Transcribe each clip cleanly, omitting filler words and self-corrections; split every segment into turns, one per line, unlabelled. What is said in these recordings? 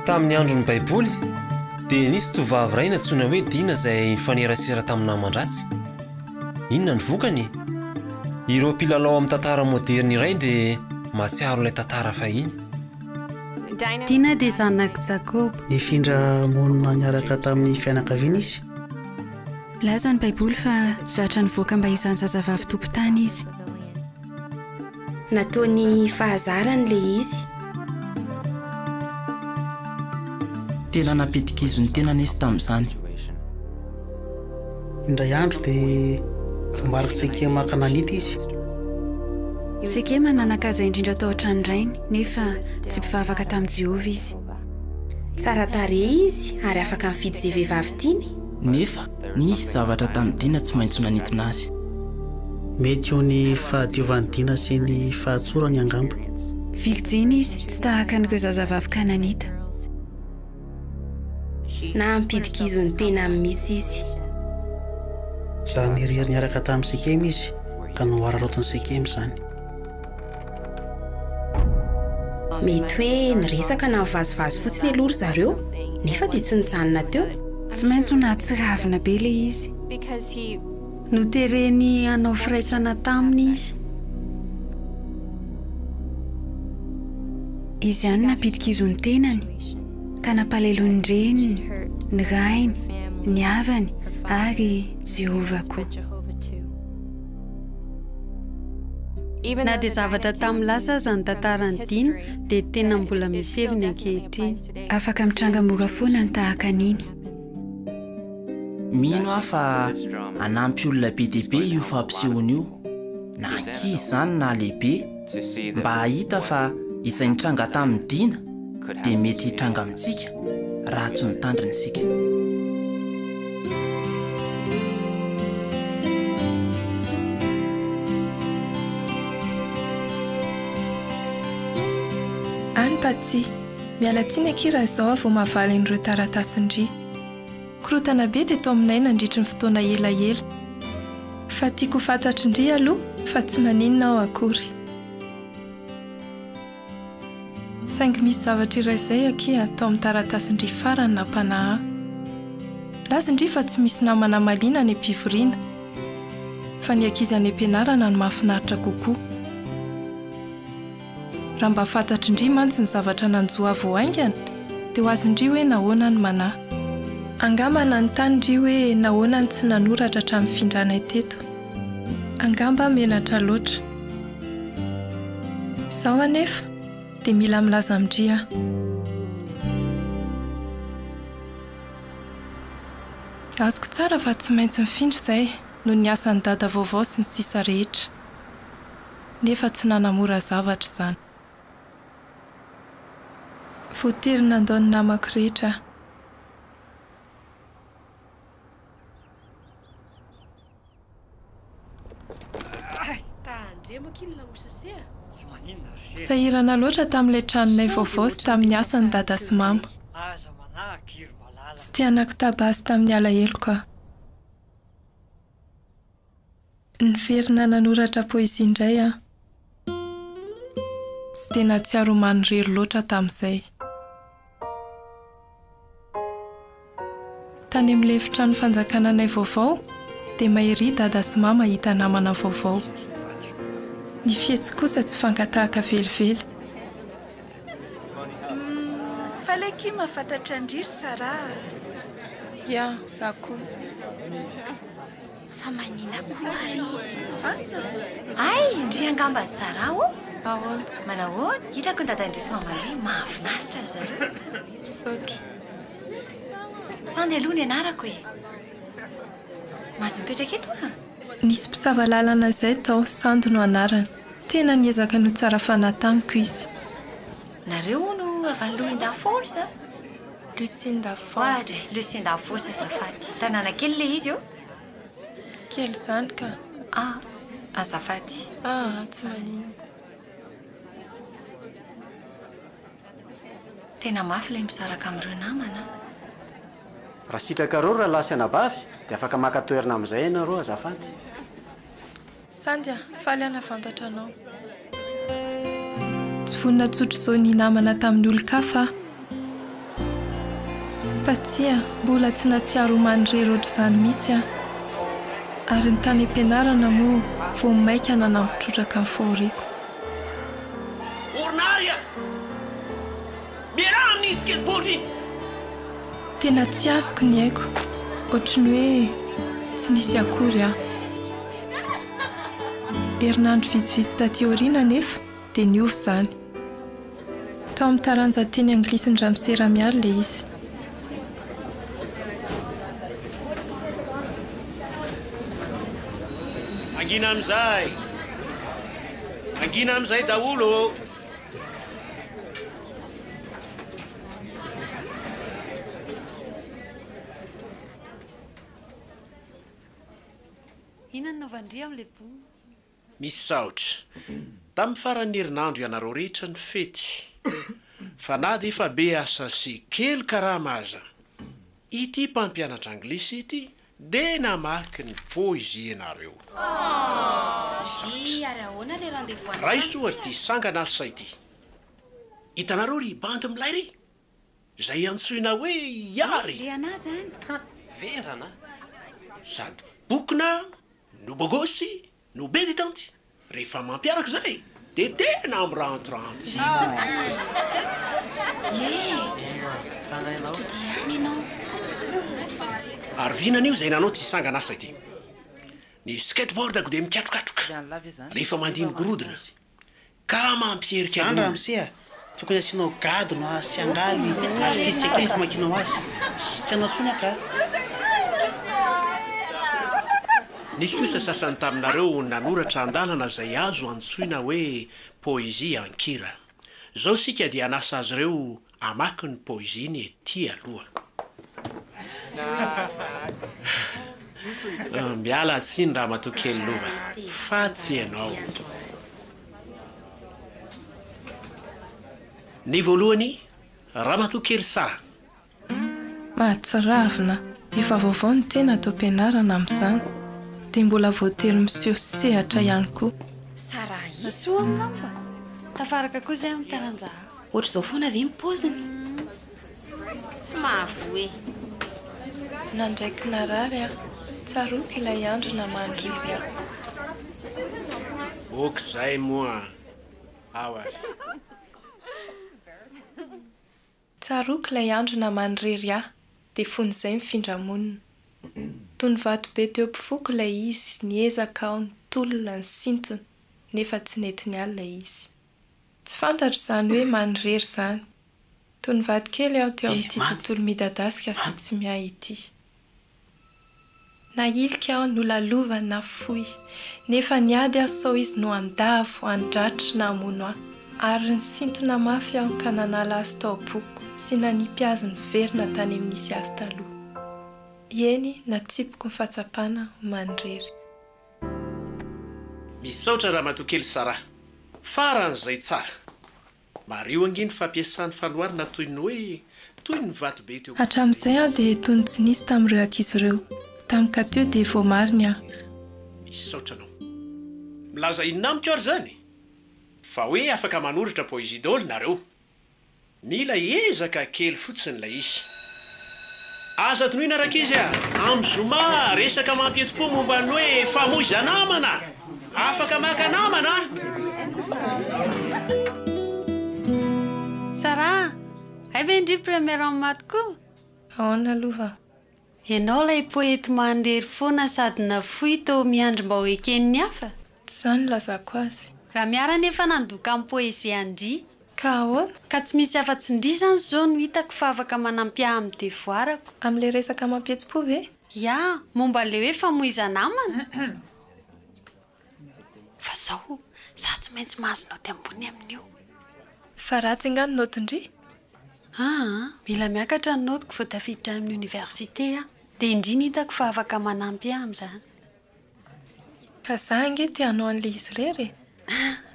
tamin'ny andron'ny baiboly dia nisy tovavy iray natsoina hoe Dina izay nifanerasera tamin'ny namandratsy. Inona ny vokany? Ireo mpilalao amin'ny tantara moderna iray dia mahatsiaro ilay tantara fahiny.
Dina dia zanak'i Jakoba.
Nifindra monina niaraka tamin'ny fianakaviana izy.
Laza ny baiboly fa zatra nivoaka mba izany zazavavy tompon-tany izy. Nataony fahazarany ilay izy.
Tena napetikizo ny tena nisy tamin'izany.
Indray andro dia vombariky Sekema Kananita izy.
Sekema nanankaza indrindra tao an-tranorainy nefa tsy mpivavaka tamin'i Jehovah izy. Tsara tarehy izy ary afaka mifidy izay vehivavy tiany.
Nefa nisy zavatra tamin'ny Dina tsy maintsy nanintona azy.
Mety eo ny fahadiovan'ny Dina sy ny fahatsorany angamba.
Vilijiny izy tsy tahaka n'ireo zazavavy Kananita. Na ampidika ny tena mihitsy izy.
Zany irery niaraka tamin'ny Sekema izy ka nohararaotiny Sekema izany.
Mety hoe niresaka na nivazivazy fotsiny alory zareo nefa dia tsy nijanona teo. Tsy maintsy nahatsiravina be ilay izy. Notereny hanao firaisana taminy izy. Izy ihany napidika ny tenany ka nampalahelo ny reniny, ny rainy, ny havany ary Jehovah koa. Na dia zavatra tamin'ny lasa aza ny tantarany Dina dia tena mbola miseviny ankehitriny. Afaka mitranga mora foana ny tahaka an'iny.
Mino aho fa anampy olona be dia be io fampisehoana io, na ankizy izany na lehibe, mba hahita fa izay nitranga tamin'ny Dina dia mety hitranga amintsika raha tsy mitandrina isika.
Any Patsy, miala tsiny akira izao avy mahavaly an'ireo taratasindry. Korotana be dia tao aminay nandritry ny fotoana elaela. Fa tiako fantatry indry aloha fa tsy maninona aho akory. Saingy misy zavatra iray izay akia atao amin'ny taratasindry farany nampanahy. Laza indry fa tsy misy namana maliana any am-pivoriana. Fa ny ankizy any am-pianarana no mahafinaritra kokoa. Raha mba fantatry indry mantsy ny zavatra nanjoa voaingana dia ho azy indry hoe nahoana ny manahy. Angamba nanontany indry hoe nahoana ny tsy nanoratra hatramin'ny findranay teto. Angamba menatra loatra. Izaho anefa dia mila milaza amindry aho. Azoko tsara fa tsy maintsy mifindra izay noho ny asan'ny dada vaovao sy ny sisa rehetra. Nefa tsy nanamora zavatra izany. Voatery nandao ny namako rehetra. Sahirana loatra tamin'ilay tranonay vaovao sy tamin'ny asan'ny dada sy mama. Tsy tianako tabasy tamin'ny alahelo ka. Niverina nanoratra poesia indray aho. Tsy dia nahatsiaro man'irery loatra tamin'izay. Tany amin'ilay efitrano fanjakananay vaovao dia mahery dada sy mama hita namana vaovao. Ny fietsy kosa tsy fankatahaka velively.
Faleky mahafantatra indry Sara.
Ya, za koa.
Fa manina koa izy.
Asa?
Ay, indry angamba Sara o.
Ahoana?
Manahoana? Hitako ny dada indry sy mama indry mahafinaritra zareo.
Saotra.
Sandy aloha ny anarako e. Mahazo mipetraka eto a?
Nisy mpisava lalana izay tao, Sandy no anarany. Tena niezaka no tsara fanataniko izy.
Nareo no avy any Louis-Daforce?
Lucinda Force.
Oadry, Lucinda Force azafady. Tanàna kely le izy io?
Tsy kely izany ka.
Ah, azafady.
Tsy manino.
Tena mafy ilay misaraka amin'ireo namana.
Raha sitraka reo raha lasa anabavy dia afaka maka toerana amin'izay ianareo azafady.
Sandy, faly ana fantatra anao. Tsy vonina tsotra izao ny namana tamin'ny olo-kafa. patsia mbola tsy natsiaro mandrery oatra izany mihitsy a ary ny tany ampianarana moa vo maika nanampitrotraka ny fahoriako
ornaria miala amin'ny skateboard iny
tena tsy azoko ny haiko ohatry ny hoe tsy nisy akory aho herinandro vitsivitsy taty aoriana nefa dia niovy izany tao amin'ny taranja teny anglisiny ramseramialy ilay izy
angina amin'izay daholo
inona novandria amin'ilay bo
misy saotra tamin'ny faran'ny herinandro ianareo rehetra ny fety fa na dia efa be asa sy kely karaha maza ity mpampianatra anglisy ity dia namaky ny poezie ianareo raha isoary ty sangana asa ity hitanareo ry bandy milay ry izay antsoina hoe iary
vendrana
sady bokina no bogosy no be ditanty rehefa mampiaraka izay dia tena mirantiranty ary vinana io izay nanao ty sangana asa ity ny skateboardako dia mikatrokatroka rehefa mandiny gorodona ka mampierika
andra amisia tokony asianao gady no asy angaly ary fitsy fa makinao azy sy tsy anao tsony aka
nisy kosa sasany taminareo nanoratra andalana izay azo antsoina hoe poezie ankira zao sika dia anasa azy ireo amaky ny poezie ny ety aloha miala tsiny raha matokely lova fa tsy ianao ny voalohany raha matokely sara
mahatsiravina efa vaovao ny tena atao ampianarana amin'izany dia mbola voatery monsieur sehatra ihany koa
sara isoa angamba tafaraka koa izay amin'ny taranja
ohatr' izao foana ve mipoziny
tsy mahavoe
nandraiky narary a tsaroky ilay andro namandriry aho
okizay moa aoary
tsaroky ilay andro namandriry aho dia fon'izay mifindramonina toy ny vatobe teo mpifoko ilay izy niezaka ao ny tolona ny sintony nefa tsy nety ny alina izy tsy fantatro izany hoe mandrery izany toy ny vatikely aho teo amin'ity tontolo midadasika sy tsy miay ity nahilika aho nolalova na foy nefa niady aho sao izy no andavo andratra na amono aho ary ny sintona mafy aho ka nanala azy tao boko sy nanipy azy ny verina tany amin'nisy azy taloha eny natsipoko ny fahatsapana mandrery
misaotra raha matokely sara faran'izay tsara mario anginy fampiasan'ny fanoarina toy ny hoe toy ny vatobe teo
hatramin'izay aho dia toy ny tsy nisy tamin'ireo ankizy ireo tamika teo dia voamariny aho
misy saotra anao milaza inona amiko ary izany fa hoe afaka manoratra poezie daholo nareo mila ezaka kely fotsiny ilay izy aza tonoina rakizy a am'zoma resaka mampietsi-po momba ny hoe famoiza namana afaka maka namana
sara ay ve indry premier amin'ny maty koa
ahoana alova
ianao ilay poety mandrery foana sady nafoy tao miandry mba ho ekeniny hafa
tsy izany lazako azy
raha miara nefa nandoka amin'ny poezie andry
ka ahoana
ka tsy misy afa-tsindry izany zao no hitako fa afaka manampy ahy amin'ny devoirako
amin'ilay resaka mampietsi-po ve
ia momba le hoe famoiza namana fa zao za tsy maintsy mahazo noty ambony amin'io
fa ratsy ingano notindry
mila miakatra ny notiko vo tafiditra amin'ny université a dia indriny hitako fa afaka manampy ahy amin'izany
ka za ange te hanao an'ilay izy rery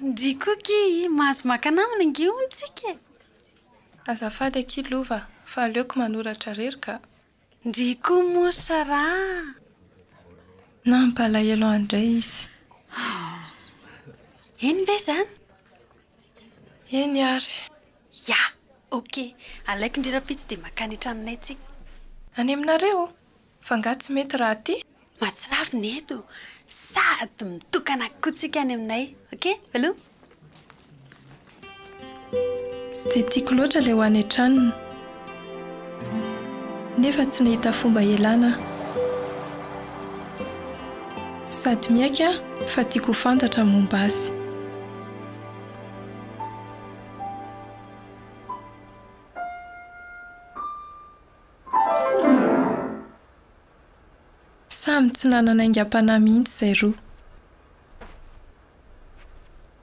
ndry koky mahazo maka namana ingeontsika
azafady aky lova fa aleoko manoratra rery ka
ndry koa moa sara
nampalahelo andray izy
eny ve zany
eny ary
ya ok alaiko indrirapitsy dia makany traninay tsika
any aminareo fa nga tsy mety raha ty
matsirafy ny eto sady mitokana kotsika any aminay oke alo
tsy de tiako loatra lay ho any an-tranony nefa tsy nahita fomba ialana sady miaika fa tiako fantatra momba azy samy tsy nanana aingam-panahy mihitsy izay roa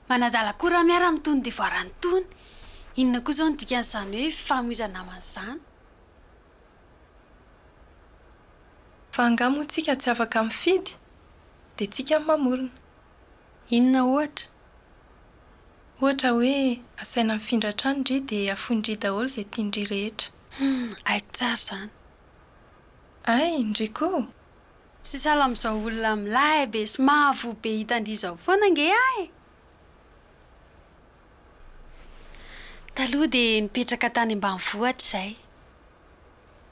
manadala koa raha miara mitony dia voarany tony inona koa izao nodikan'izany hoe famoizana aman'izany
fa angamotsika tsy afaka mifidy dia tsika mamorona
inona ohatra
hoe asaina mifindra trano ndry dia afondry daholo izay tiandry rehetra
aiko tsara izany
ay indry koa
tsy sala amin'izao olona milay be sy mahavo be hitandry izao foana nge ahy taloha dia nipetraka tany ambanivohitra izay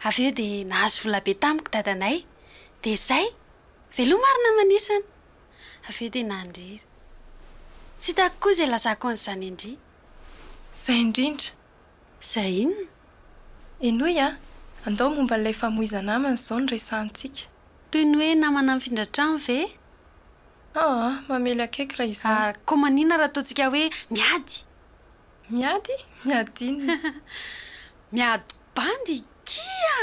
avy eo dia nahazo vola be tamiko dadanay dia izay velomarina manisana avy eo dia nandrery tsy hitako koa izay lazako an'izany indry
izay indrindra
izay inona
enoy a andao momba n'ilay famoizana amana izao ny resantsika
toy ny hoe namana mifindra-trano ve
mamely akaiky raha izany
koa manina raha ataontsika hoe miady
miadinona
miady bandy kia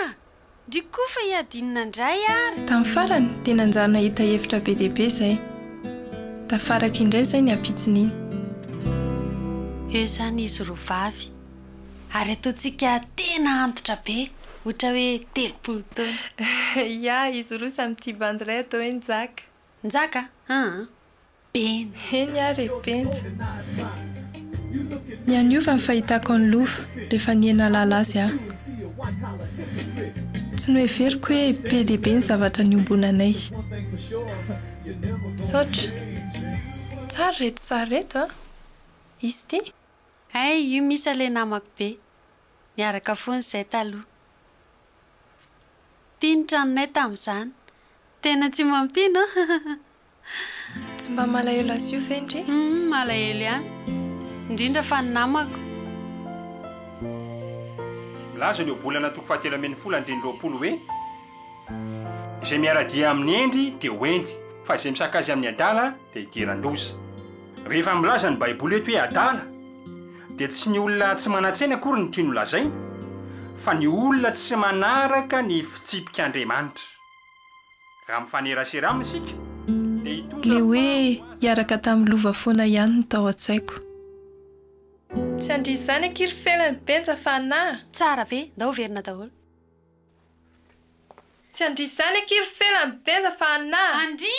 ndry koa fa hiadinina indray ary
tamin'ny farany dia nanjana hita hevitra be dehibe izay tafaraka indray izay ny ampitsoniny
eo izany izy roa vavy ary ataontsika tena antitra be ohatra hoe 30 taona
ia izy roa samy tia bandy iray atao hoe
njaka benjy
eny ary benjy ny aniova ny fahitako ny lofa rehefa niena lala azy aho tsy no heveriko hoe be dehibe ny zavatra niombonanay saotra tsara reto sary reto izy ty
ay io misy ale namako be niaraka foany izay taloha tia ny tranonay tamin'izany tena tsy mampino
tsy mba malahelo azy io ve ndry
malahelo ihany indrindra fa ny namako
milaza ny obolana toko fahatelo amben'ny folo andiny roapolo hoe izay miaradia amin'ny endry dia hoendry fa izay misakazy amin'ny adala dia idiran-doza rehefa milaza ny baiboly eto hoe adala dia tsy ny olona tsy manan-tsaina akory ny tiany lazaina fa ny olona tsy manaraka ny fitsipik'Andriamanitra raha mifanerasera aminy isika dia
le hoe hiaraka tamin'ny lova foana ihany ny tao an-tsaiko tsy andry izany akiry felany benja fa anahy
tsara ve ndao verina daholo
tsy andry izany akiry felany benja fa anahy
andry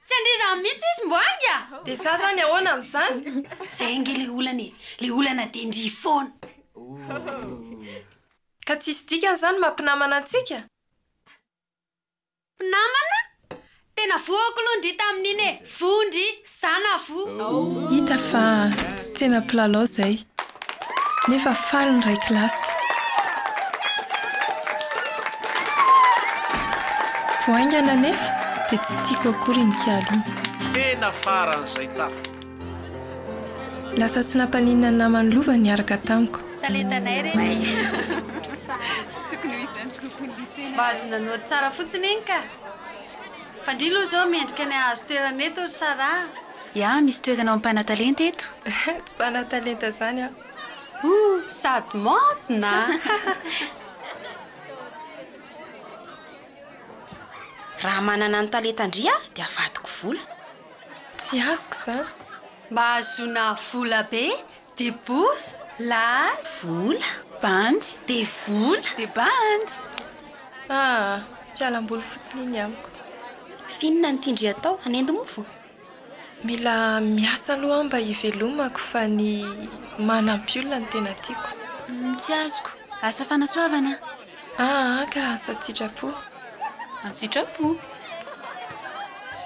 tsy andry izany mihitsy izy mboanga
dia za zany ahoana amin'izany
izay nge le olana dia ndry foana
ka tsisy dikany izany mampinamana antsika
mpinamana tena voako aloha ndry tamin'iny e vondry zana vo
hita fa tsy tena mpilalao izay nefa faly ny ray kilasy voaingana nefa dia tsy tiako akory ny kialiny
tena faran'izay tsara
lasa tsy nampaninana ny namany lova niaraka tamiko
talentanay reny mba azo nanody tsara fotsiny eny ka fa ndry loha izao miendrika ny azo toerana eto ry sara
ia misy toerana mampana talenta eto
tsy mpana talenta izany aho
sady motina
raha manana ny talenta ndria dia avadiko vola
tsy azoko izany
mba azona vola be dia bosy las
vola bandy dia vola dia bandy
fialam-boly fotsiny iny amiko
finona ny tindry atao hanendy mofo
mila miasa aloha mba hivelomako fa ny manampy olona ny tena tiako
tsy azoko asa fanasoavana
ka asa tsitrapo
atsitrapo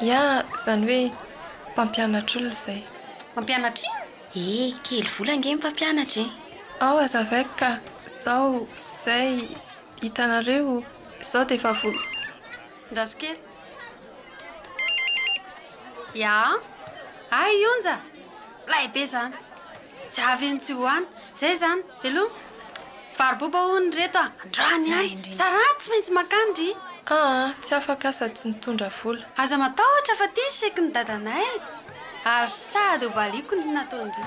ia izany hoe mpampianatra olona izay
mampianatra iny
kely vola nge mpampianatra
ao azavaiko ka zao zay hitanareo izao dia efa volo
ndrasikely ia ay ionja laibe zany tsy aveny tsy hoany zay zany veloma varoboba hony reto a andrany any sara tsy maintsy makandry
tsy afaka asa tsy nitondra vola
aza matahotra fa tia seky ny dadanay ary sady hovaliko ny nataondry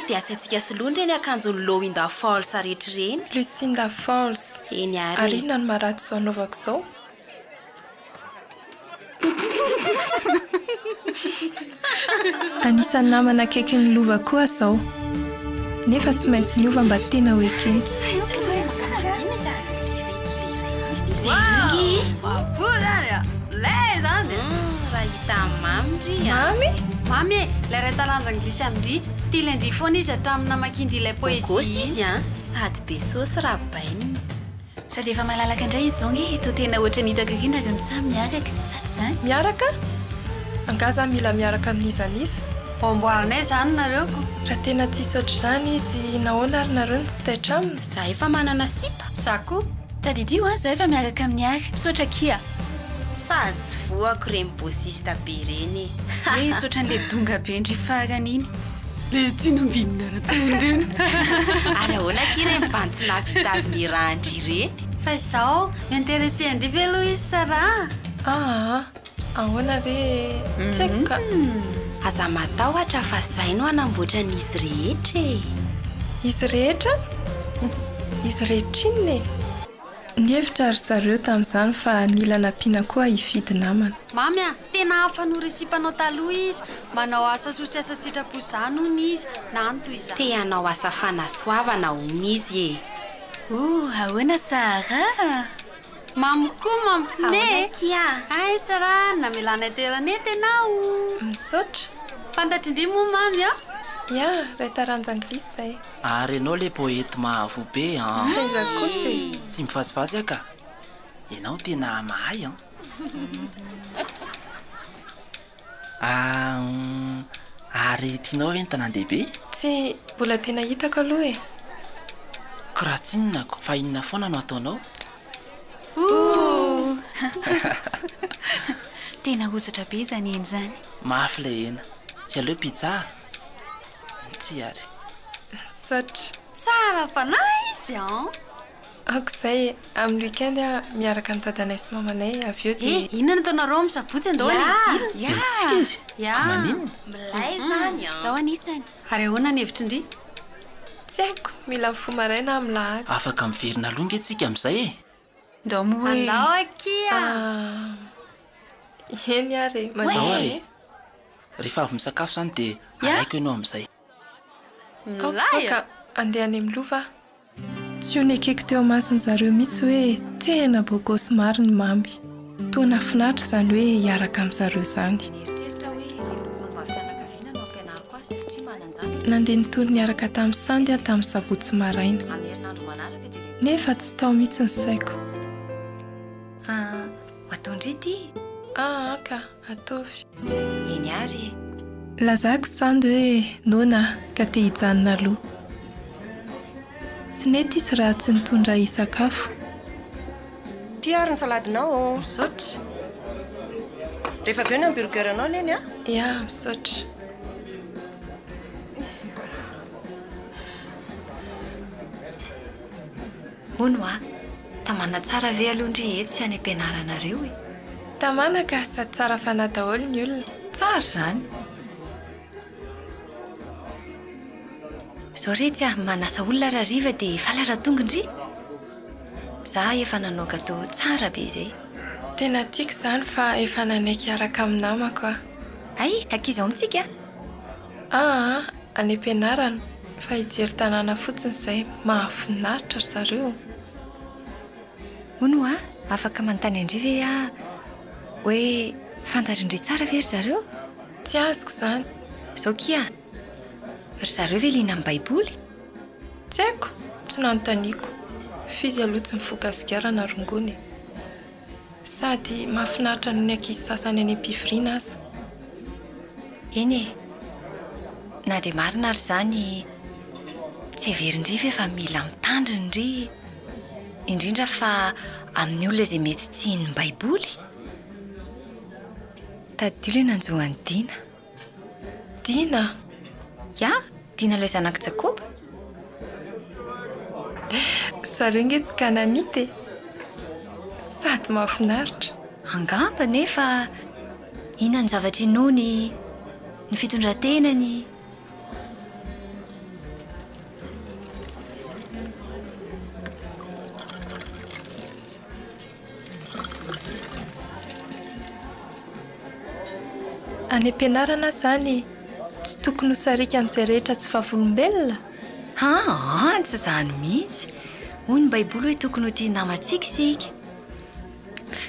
dia asaintsika solondra ny akanjony Loinda Falls rehetra ireny
Lucinda Falls
eny
ary inona ny maratsy izao anaovako izao anisan'ny namana akaiky ny lova koa izao nefa tsy maintsy niova mba tena hoe keny
abo zany a lay zany
raha hita mamindry
mamy mamy e lay ray talanjany glisy amindry tia ilaindry foana izy hatramina makindry ilay poezy
izy a sady be sosy raha bainy
sady efa malalaka indray izy zao nge to tena ohatra nitaka kindraka ny tsamy miaraka sady zany
miaraka angaza mila miaraka amin'izan'izy
omboarinay zany nareoko
raha tena tsisy ohatr'izany izy nahoana ary nareo ny tsy taitra aminy
za efa manana sipa
zako
tadidio a zao efa miaraka amin'ny ary misaotra kia
sady tsy voako reny bosista be reny
tsotra n'le donga be ndry farany iny le tsy nambinina ratsyreny
ary ahoana kire mibantsy navita azy ny rahandry ireny
fa izao miinterese andry velo izy sara
ahoana re tsy haiko ka
aza matahotra fa zay no hanamboatra n'izy rehetra
izy rehetra izy rehetra inny ny hevitra ry zareo tamin'izany fa nila nampiana koa hifidy namana
mamy a tena hafanoro isipanao taloha izy manao asa sosy asa tsitrapo zany hony izy na anto iza
te hanao asa fanasoavana hony izy
ahoana sara
mamy koa mampime
kia
ay sara namelana teranety ianao
misaotra
fantatry indry moa mamy a
ia ray taranjanglisy zay
ary ianao le poety mahavobe
ezakosy
tsy mivazivazy aka ianao tena mahay ary tianao ve ny tanàn-dehibe
tsy mbola tena hitako aloha
koraha tsinonako fa inona foana no ataonao
tena ozatra be zany eny zany
mafy la ena tsy aleo pizza tsy ary
saotra
tsara fanay izy
ako izay amin'ny weekend miaraka amin'ny dadanay sy mamanay avy eo dia
inona nataonareo misabotsy andao
sika izy maninona
milay zany
zao anisany
ary ahoana ny hevitra indry
tsy haiko mila mifomaraina amin'ny lahady
afaka miverina longa antsika amin'izay
ndao moa
andao akia
eny ary
zao ary rehefa avy misakafo zany dia alaiko ianao amin'izay
aoka andeha any amin'ny lova tsy ho nekeko teo masony zareo mihitsy hoe tena bogosy maro ny mamy toa nafinahitra zany hoe hiaraka amin'ny zareo zany nandeha nitory niaraka tamin'ny sandy a tamin'ny sabotsy maraina nefa tsy tao mihitsy ny saiko
ataondry ty
ka ataovy
eny ary
lazako sandy hoe nona ka te hijanona aloha tsy nety isy raha tsy nitondra hisakafo
ty ary ny saladinao
misaotra
rehefa avy eo ny hamburger anao leny
ia misaotra
ono tamana tsara ve alohandry eto sy any ampianaranareo
tamana ka sady tsara fanahy daholo ny olona
tsara zany zao re tsy manasa olona raha riva dia falara tongondry za efa nanao gato tsara be zay
tena tiako zany fa efa nanaiky araka amin'ny namako
ay akizaho amintsika
any ampianarana fa hijery tanàna fotsiny izay mahafinaritra ry zareo
ono afaka manontany andry ve hoe fantatrindry tsara ve ry zareo
tsy azoko zany
zao kia ry zareo ve liana amin'ny baiboly
tsy haiko tsy nanontaniako fizy aloha tsy mifokasigara na rongony sady mahafinaritra no ny ankizy sasany any am-pifiriana aza
eny na dia marina ry zany tsy heverindry ve fa mila mitandrindry
indrindra fa amin'ny olona izay mety tsy ny baiboly tadilo nanjoany Dina.
Dina?
Ya, Dina ilay zanak'i Jakoba.
Zareo nge tsy kananite sady mahafinaritra.
Angamba nefa inona ny zavatra inony ny fitondrantenany.
Any am-pianarana zany tsy tokony ho sarika amin'izay rehetra tsy fahavolombelona.
Tsy zany mihitsy. Hoy ny baiboly hoe tokony ho tia namantsika isika.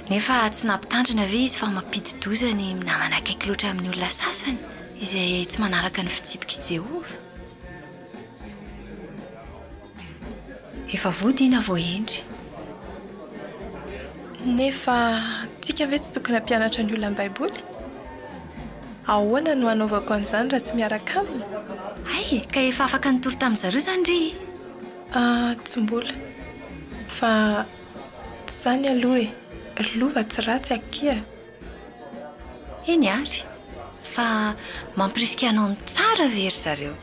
Nefa tsy nampitandrina ve izy fa mampidi-dozany namana akaiky loatra amin'ny olona sasany izay tsy manaraka ny fitsipika Jehova. Efa vodina voaendry.
Nefa tsika ve tsy tokony hampianatra ny olona ny baiboly? Ahoana no anaovako an'izany raha tsy miaraka aminy?
Ay, ka efa afaka nitoro tamin'ny zareo zany ry?
Tsy mbola. Fa tsy zany aloha e. Lova tsy ratsy akia.
Eny ary. Fa mampirisika anao ny tsara very zareo.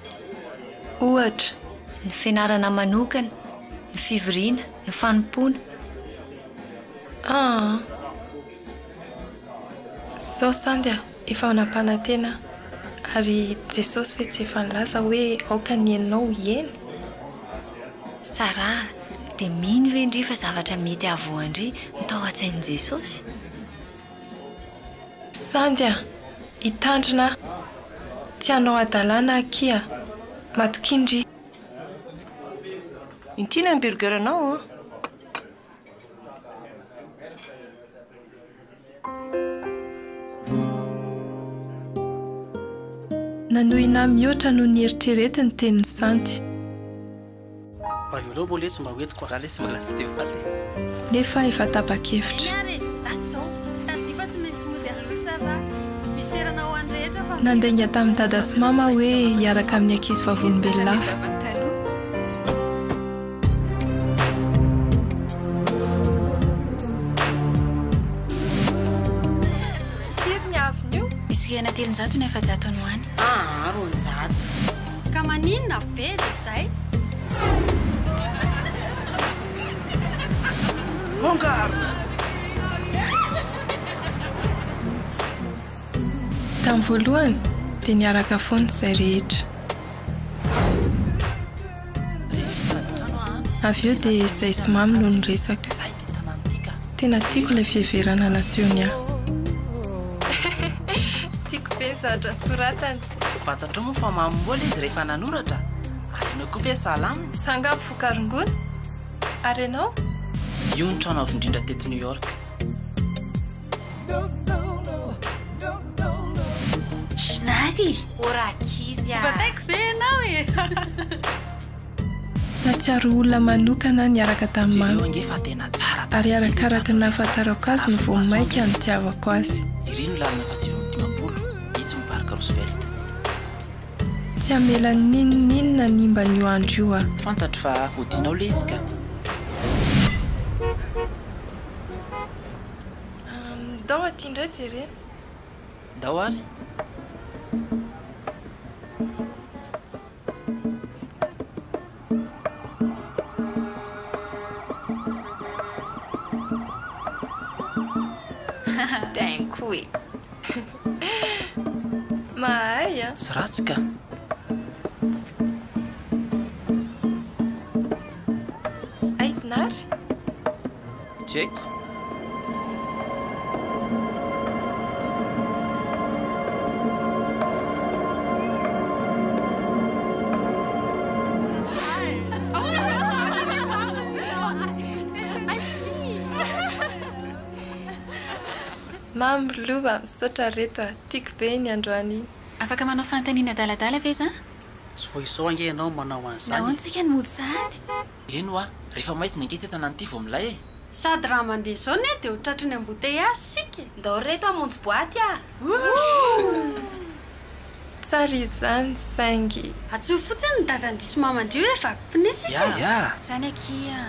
Ohatra?
Ny fianarana manokana, ny fivoriana, ny fanompoana.
Zao Sandya, efa manam-panantena ary Jesosy fe tsy efa nilaza hoe aoka ny enao hieny.
Sara, dia mino ve ndry fa zavatra mety avoandry no tao an-tsain'i Jesosy?
Sandya, hitandrina tianao adalàna akia, matokindry.
Intiana hamburger anao?
Nanohina mihoatra no ny eritreretiny tenin'ny Santy.
Varivelo mbola tsy mba hoentiko
za le tsy mbola tsy tefaly.
Nefa efa tapa-kevitra. Nandainga tamin'ny dada sy mama hoe hiaraka amin'ny ankizy vavolombelolafa.
Tirny avy io?
Isika na telonjato nefa jato any hoany.
Ronjato.
Ka maninona be dia izay?
En garde!
Tamin'ny voalohany dia niaraka foana izay rehetra. Avy eo dia izay sy mamy no niresaka. Tena tiako ilay fiheverana nasiony aho. Tiako be zatra soratany.
Fantatrao moa fa mamimbola izy rehefa nanoratra. Ary ianao koa ve salama?
Sangavo fokarongona. Ary ianao?
Io ny trano avy indrindra teto New York.
Shinary, orakizy
bataiko ve ianao e?
Natsiaro olona manokana niaraka tamin'ny
Ireo
mamy.
ange fa tena tsara.
Ary arakaraka ny nahafantarako azy no vao maika ny tiavako azy.
Irino lalina fa 750 itsy miparika Roosevelt.
Tsy hamela ninona nimba ny andro io aho.
Fantatro fa hodianao lezika.
Ndao aty indray jerena.
Ndao ary.
Danko e.
Mahay a.
Tsy ratsy ka.
Aizinary?
Tsy haiko.
Mamy lova misaotra reto a. Tiako be ny androany.
Afaka manao fanontaniana daladala ve za?
Tsy vo izao ange ianao manao an'izany.
Nahoantsika ny mody sady.
Eno a, rehefa maitsy ny angety tana n'ity vao milay e.
Sady raha mandeha izao ne dia ho tratriny embouteillage sika.
Ndao reto amonjy boaty a.
Tsara izany saingy.
Atsoy fotsiny ny dadandrisy mamandrio hoe vaky pinesika.
Ya.
Zany akia.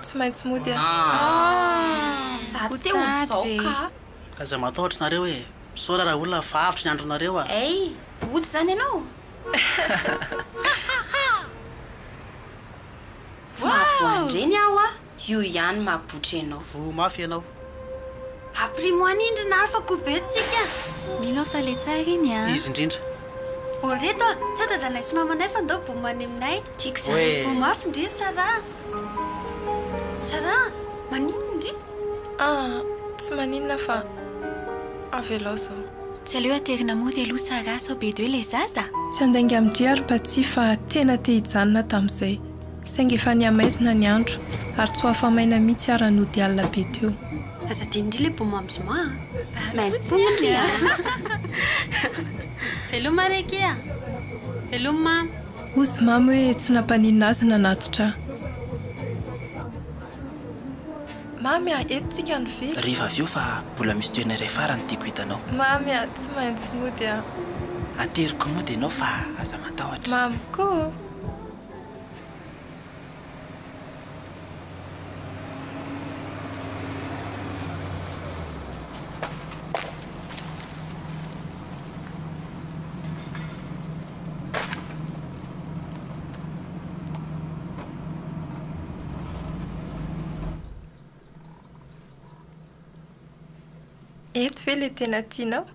tsy maintsy mody
aza matahotra nareo hoe misaora raha olona fahavitra ny andronareo
body zany ianao tsy mahavoandreny aho a io ihany mahabotra ianao
vo mafy ianao
aprimoan'indrina ary fa kobeotsika
mino fa le tsara iny
izy indrindra
oreto tsy atadanay sy mamanay fa ndao bomany aminay
tiako zany
vo mafy indrindry sara maninona indri
tsy maninona fa avelao zao
tsy aleo aterina mody aloha sara sao be de hoe le zaza
tsy andainga amindri ary-patsy fa tena te hijanona tamin'izay sainga efa niamaizina ny andro ary tsy hoafamaina mihitsy aran'ody alina be teo
azadindri le boma amizoma
tsy maintsy tondry
veloma reky veloma
ozy mamy hoe tsy nampaninina azy nanatotra mamy etontsika ny vily
rehefa avy eo fa mbola misy toena iray farany tiako hitanao
mamy tsy maintsy mody
ateriko mody ianao fa aza matahotra
mamy koa eto ve le tena tianao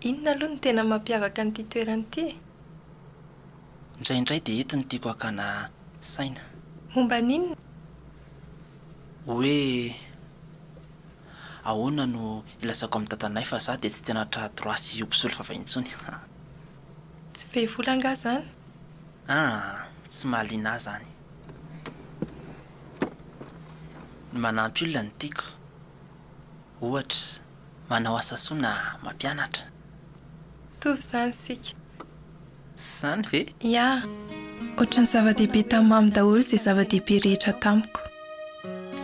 inona aloha ny tena mampiavaka nyity toerany ity
indraindray dia eto ny tiako akana saina
momba ninona
hoe ahoana no ilasako amin'ny tantanay fa za dia tsy tena tradroit sy ompisolo favaintsony
tsy be volanga zany
tsy mahaliana ahy zany ny manampy olona ny tiako ohatra manao asasoana mampianatra
tovy zany sika
zany ve
ohatra ny zava-dehibe tamamy daholo izay zava-dehibe rehetra tamiko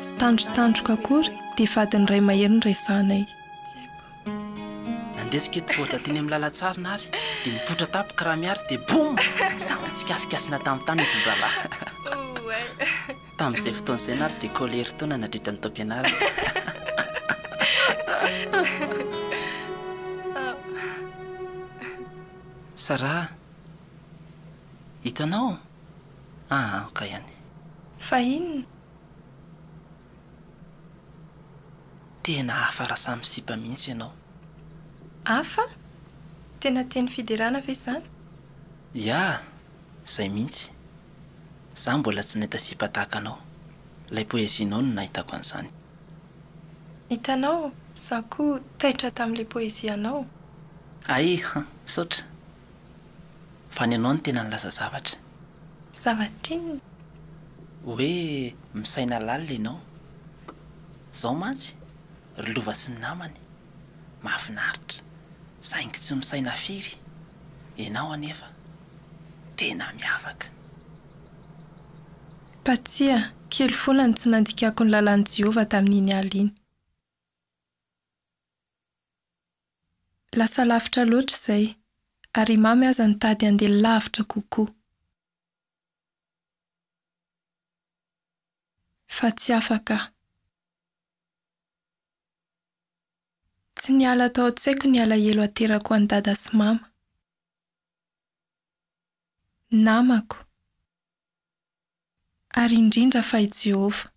sy tandrotandroko akory dia vadiny ray mahery ny resanay
nandesika etopohatra teny amin'ny lalatsarina ary dia mipotra tapoka raha miary dia bom samy tsikasikasyna tamin'ny tany izy mralahy tamin'izay fotoan'izay na ary dia kolery taona nadritra ny taom-pianarana sara hitanao ka ihany
fa inona
tena hafa raha samy sipa mihitsy ianao
hafa tena teny fiderana ve zany
izay mihitsy za mbola tsy nahita sipa tahaka anao ilay poezinao no nahitako an'izany
hitanao za koa taitra tamin'ilay poezianao
saotra fa ny anao ny tena nilaza zavatra
inona
hoe misaina lalina ianao zao mantsy rylova sy ny namany mahafinaritra saingy tsy misaina firy ianao anefa tena miavaka
patsia kely foana ny tsy nandikako ny lalany Jehova tamin'iny aliny lasa lavitra loatra izay ary mamy aza nitady andeha lavitra kokoa fa tsy afaka tsy niala tao an-tsaiko ny alahelo aterako any dada sy mama namako ary indrindra fa i Jehova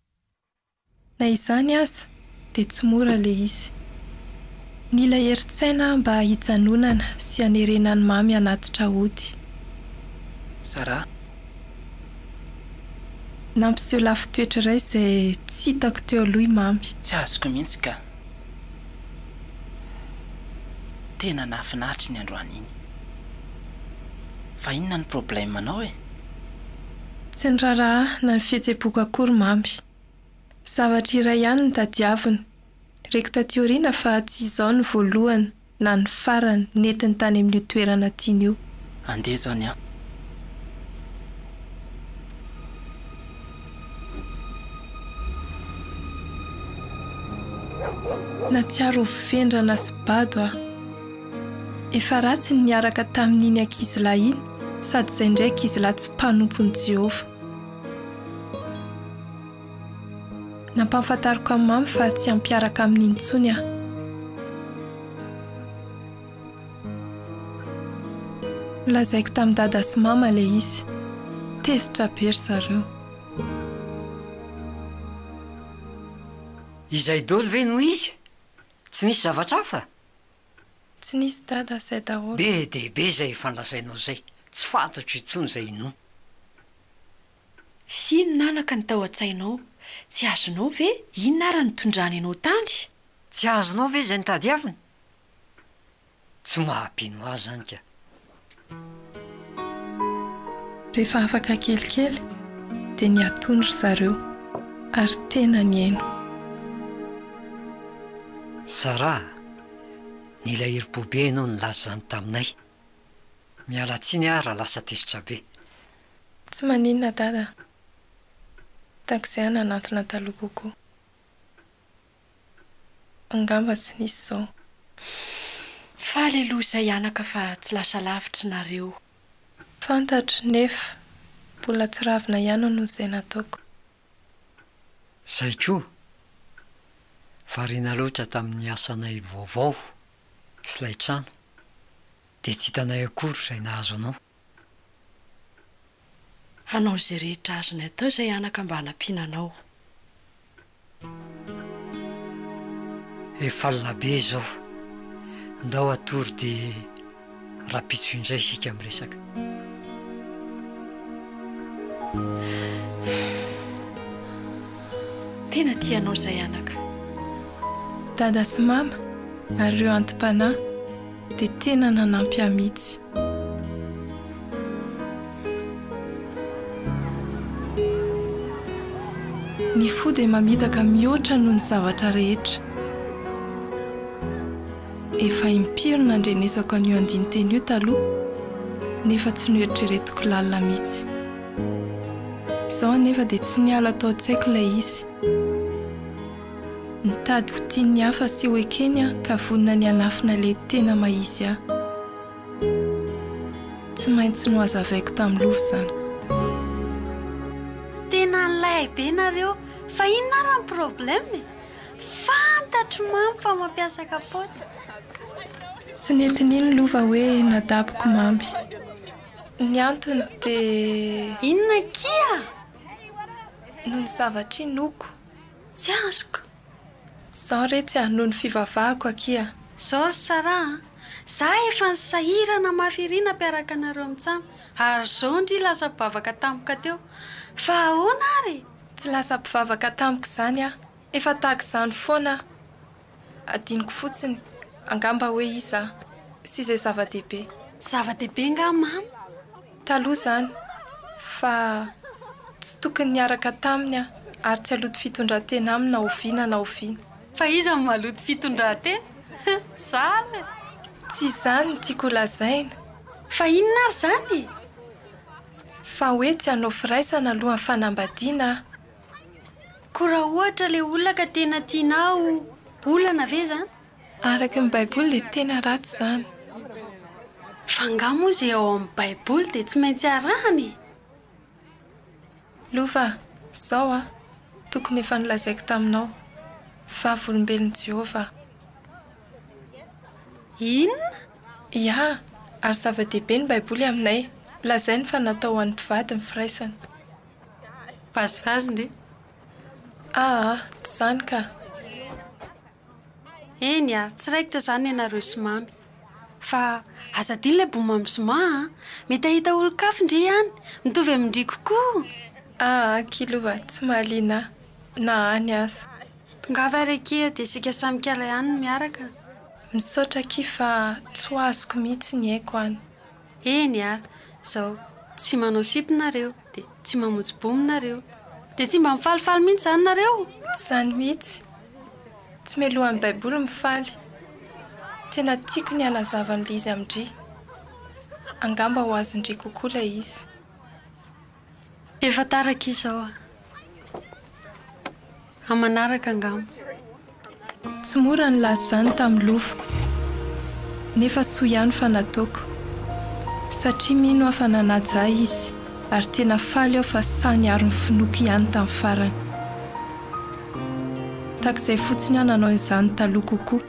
na izany aza dia tsy mora le izy nila heritsaina mba hijanonana sy hanerenany mamy anatitra ody
sara
nampiseho lafy toetra iray izay tsy hitako teo aloha i mamy
tsy azoko mihitsy ka tena nahafinaritra ny androany iny fa inona ny problème anao
tsy ny raharaha na ny fihetsem-poko akory mamy zavatra iray ihany ny tadiavina reko tatioriana fa tsy izao ny voalohany na ny farany nentiny tany amin'io toerana tiany io
andeha zany
natsiaro vendrana sy bado efa ratsy ny miaraka tamin'iny ankizy lahy iny sady izay ndraiky izy lahy tsy mpanompony Jehova nampahafantariko amin'ny mamy fa tsy ampiaraka amin'intsony aho. Lazaiko tamin'ny dada sy mama le izy tezitra be ry zareo.
Izay dolo ve no izy? Tsy nisy zavatra hafa?
Tsy nisy dada zay daholo.
Be dehibe zay fanlazainao zay. Tsy fantatro intsony zay inona.
Sino nanaka ny tao an-tsainao? Tsy azonao ve? Inona ary ny tondrany anao tany?
Tsy azonao ve zay nitadiavina? Tsy mahabino azy zany ka.
Rehefa afaka kelikely dia niatondry zareo ary tena niaino.
Sara, nila iri-bobe ianao nilaza zany taminay. Miala tsiny aho raha lasa tezitra be.
Tsy maninona dada. Takizay nanantona taloha kokoa. Angamba tsy nisy izao.
Faly aloha izay anaka fa tsy lasa lavitra nareo.
Fantatro nefa mbola tsy ravina ihany noho izay nataoko.
Zay koa. Variana loatra tamin'ny asanay vaovao sy lay trano. Dia tsy hitanay akory izay nahazo anao.
Hanao izay rehetra azonay atao izay anaka mba hanampiananao.
Efa alina be izao. Ndao atory dia rapitso indray isika miresaka.
Tena tianao izay anaka.
Dada sy mama ary ireo antim-panahy dia tena nanampy ahy mihitsy. Ny fo dia mamitaka mihoatra noho ny zavatra rehetra. Efa impirina andrenesako an'io andiny teny io taloha nefa tsy noeritreretiko lalina mihitsy. Izao anefa dia tsy niala tao an-tsaiko ilay izy. Nitady ho tiany hafa sy ho ekeny aho ka vonina ny anafina ilay tena maizy aho. Tsy maintsy no hazavaiko tamin'ny lovo izany.
Tena nilay be nareo fa inona raha ny problème? Fantatro mamy fa mampiasa kapoty.
Tsy nentin'iny lova hoe nadaboko mamby. Ny antony dia
inona kia?
Noho ny zavatra inoko.
Tsy azoko.
Zao retsy noho ny fivavahako akia.
Zao Sara, za efa nisahirana mafiriana mpiaraka anareo amintsamo. Ary zao ndry lasa mpivavaka tampoka teo. Fa ahoana ary?
Tsy lasa mpivavaka tampoka izany aho. Efa tahaka izany foana. Adiniko fotsiny angamba hoe iza sy izay zava-dehibe.
Zava-dehibe nga mamy?
Taloha izany fa tsy tokony niaraka taminy aho ary tsy haloto fitondran-tena aminy na oviana na oviana.
Fa iza ny maloto fitondran-tena? Zany.
Tsy izany no tiako lazaina.
Fa inona ary zany?
Fa hoe tsy hanao firaisana alohan'ny fanambadiana aho.
Koa raha ohatra ilay olona ka tena tianao, olana ve zany?
Araka ny Baiboly dia tena ratsy izany.
Fa nga moa izay ao amin'ny Baiboly dia tsy maintsy arahany.
Lova, izao tokony efa nolazaiko taminao. Vavolombelon'i Jehova.
Inona?
Ia, ary zava-dehibe ny Baiboly aminay. Lazainy fa natao ho an'ny mpivady ny firaisana.
Vazivazy ndre?
Tsy izany ka.
Eny tsy raikitra izany ianareo sy mamy. Fa azadiny ilay bomamy sy ma, mety ahita olon-kafa ndre ihany, mitovy amindry kokoa.
Kilova, tsy mahaliana na any aza.
Tongava raike dia sika samy kiala ihany miaraka.
Misaotra ki fa tsy ho azoko mihitsy ny haiko any.
Eny zao tsy manao sipinareo, dia tsy mamonjy bominareo, dia tsy mba mifalifaly mihitsy izany nareo.
Tsy izany mihitsy. Tsy mialohan'ny Baiboly mifaly. Tena tiako ny hanazava n'ilay izy amindry. Angamba ho azondry kokoa ilay izy.
Efa taraka izao amanaraka angamba.
Tsy mora ny laza izany tamin'ny lova. Nefa soa ihany fa nataoko. Satria mino aho fa nanaja izy ary tena faly aho fa sany ary ny finoky ihany tamin'ny farany. takizay fotsiny ananao izany taloha kokoa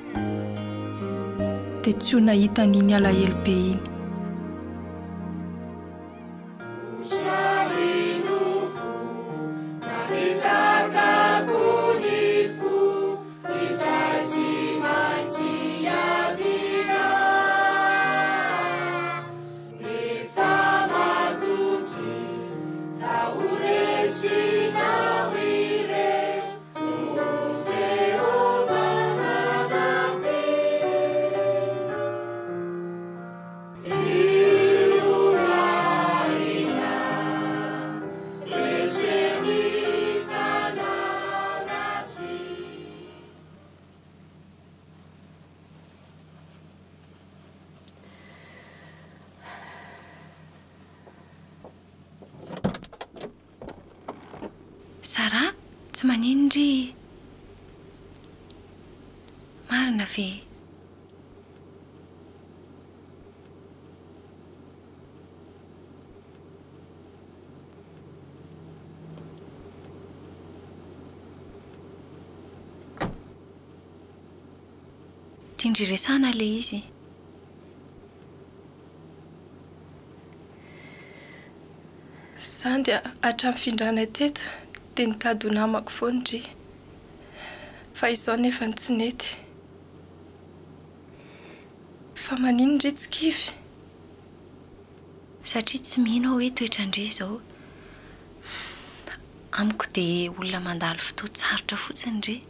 dia tsy ho nahita n'iny alahelo be iny.
Sara, tsy manino ry. Marina ve? Tiandry resana le izy.
Sandy hatramin'ny findranay teto dia nitady ho namako foana ry. Fa izao nefa tsy nety. Fa manino ry tsy kivy?
Satria tsy mino hoe toetrandry izao. Amiko dia olona mandalo fotoan-tsarotra fotsiny ry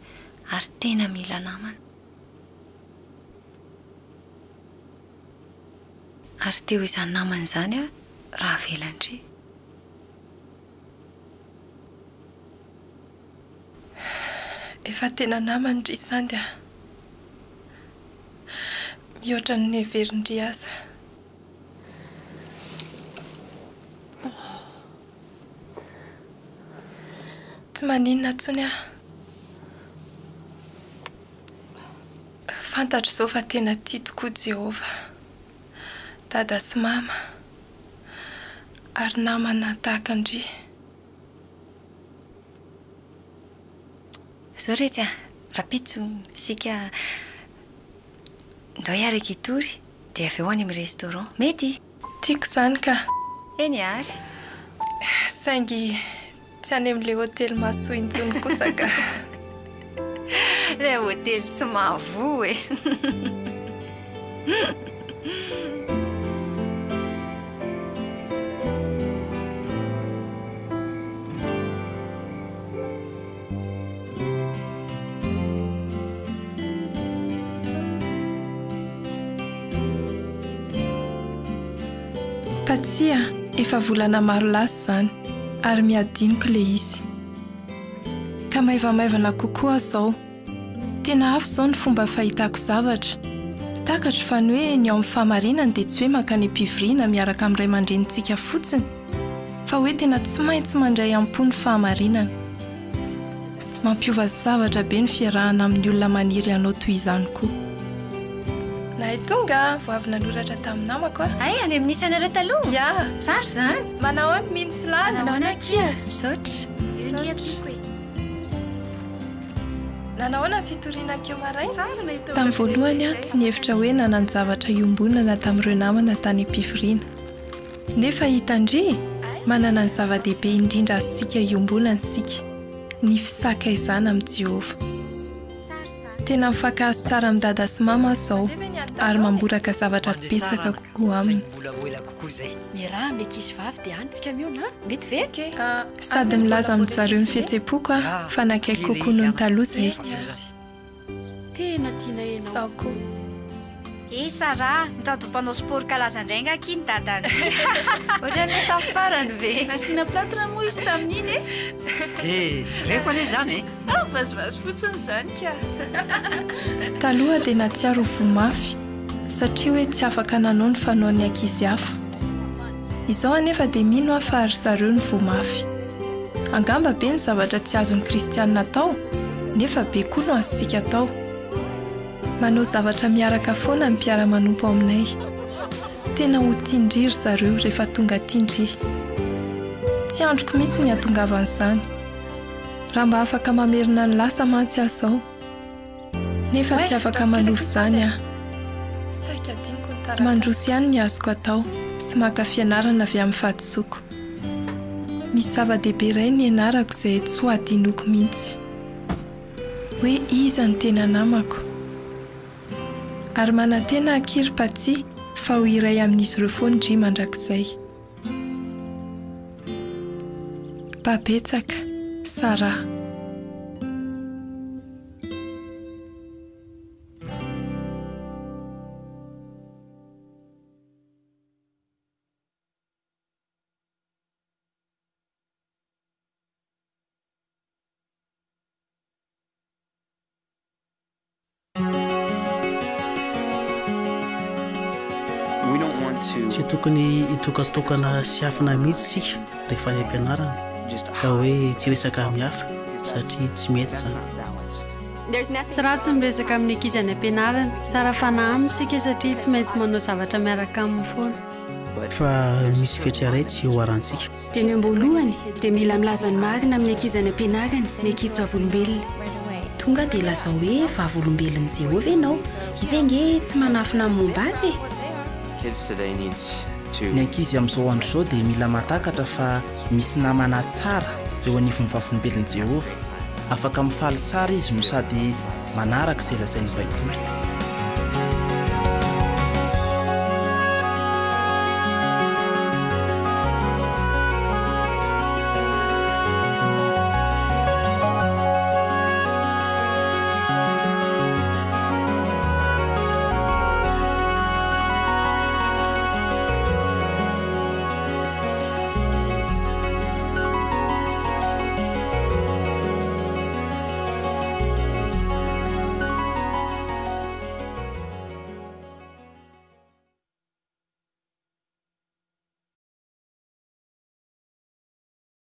ary tena mila namana. Ary teo izany namana izany raha velandry.
Efa tena namana ry Sandy. Mihoatra ny heverindry aza. Tsy maninona intsony aho. Fantatro izao fa tena tia tokoa Jehovah, dada sy mama, ary namana tahakandry.
Zao rehetra, rapitso sika ndao hiaraka itory dia avy eo any amin'ny restaurant. Mety?
Tiako izany ka.
Eny ary.
Saingy tsy any amin'ilay hôtely mahasoa intsony kosa ka.
Ilay hôtely tsy mahavoa e.
Patsia, efa volana maro lasa izany ary miadiniko le izy. Ka maivamaivana kokoa izao. Tena afo izao ny fomba fahitako zavatra. Takatro fa ny hoe ny ao amin'ny fahamarinana dia tsy hoe mankany am-pivoriana miaraka amin'ny ray aman-drenintsika fotsiny, fa hoe tena tsy maintsy mandray am-pony fahamarinana. Mampiova zavatra be ny fiarahana amin'ny olona maniry anao toy izany koa. Nahay tonga, vao avy nanoratra tamin'ny namako a.
Ay, any amin'ny isana ireo taloha?
Ya,
tsara izany.
Manao any mino sy lany.
Manao kia? Misaotra.
Nanahoana fitoriana keo maraina? Tamin'ny voalohany tsy nihevitra hoe nanany zavatra iombonana tamin'ireo namana tany am-pivoriana. Nefa hitandry, manana ny zava-dehibe indrindra azontsika iombonana sika, ny fisaka izany amin'ny Jehovah. Tena mifankahazo tsara amin'ny dada sy mama izao ary mamboraka zavatra betsaka kokoa aminy.
Miaraha amin'ny ankizy vavy dia antsika miona, mety ve?
Sady milaza amin'ny zareo ny fihetsem-poko fa nakaiky kokoa noho ny taloha izay.
Tena tiana ianao.
Sao koa.
Sara, mitady mpanao sport kalaza indray nga kiny dadany. Ohatran'ny tamin'ny farany ve?
Nasiana platra moa izy tamin'iny e.
Reko anie izany e.
Vasivasy fotsiny izany ka.
Taloha dia natsiaro ho vomafy satria hoe tsy afaka nanao ny fanaon'ny ankizy hafa. Izao anefa dia mino aho fa ary zareo ny vomafy. Angamba be ny zavatra tsy azon'ny kristianina atao, nefa be koa no azontsika atao. Manao zavatra miaraka foana ny mpiara-manompo aminay. Tena ho tiandry zareo rehefa tonga tiandry. Tsy androko mihitsy ny hatongavan'izany. raha mba afaka mamerina ny lasa mantsy aho zao nefa tsy afaka manovy zany aho mandroso ihany ny azoko atao sy maka fianarana avy amin'ny fahadisoako misy zava-dehibe iray ny ianarako izay tsy ho adinoko mihitsy hoe iza ny tena namako ary manantena ankiry-patsy fa ho iray amin'izy ireo foandry mandrakizay babetsaka Sara.
tsy tokony hitokatokana sy afina mihitsy sika rehefa ny ampianarana ka hoe tsy resaka mihafa satria tsy mety zany
tsy ratsy miresaka amin'ny ankizy any ampianarana tsara fanahy aminy sika satria tsy maintsy manao zavatra miaraka amin'ny foana
fa misy fiatreray tsy eo arantsika
dia ny amboalohany dia mila milazany marina amin'ny ankizy any ampianarana ny ankizy vavolombelona tonga dia laza hoe vavolombelon'i Jehovah ianao izay nge tsy manafina amin'ny momba azy
ny ankizy amin'izao andro izao dia mila matakatra fa misy namana tsara eo anivon'ny vavolombelon'i Jehovah afaka mifaly tsara izy no sady manaraka izay lazain'ny baiboly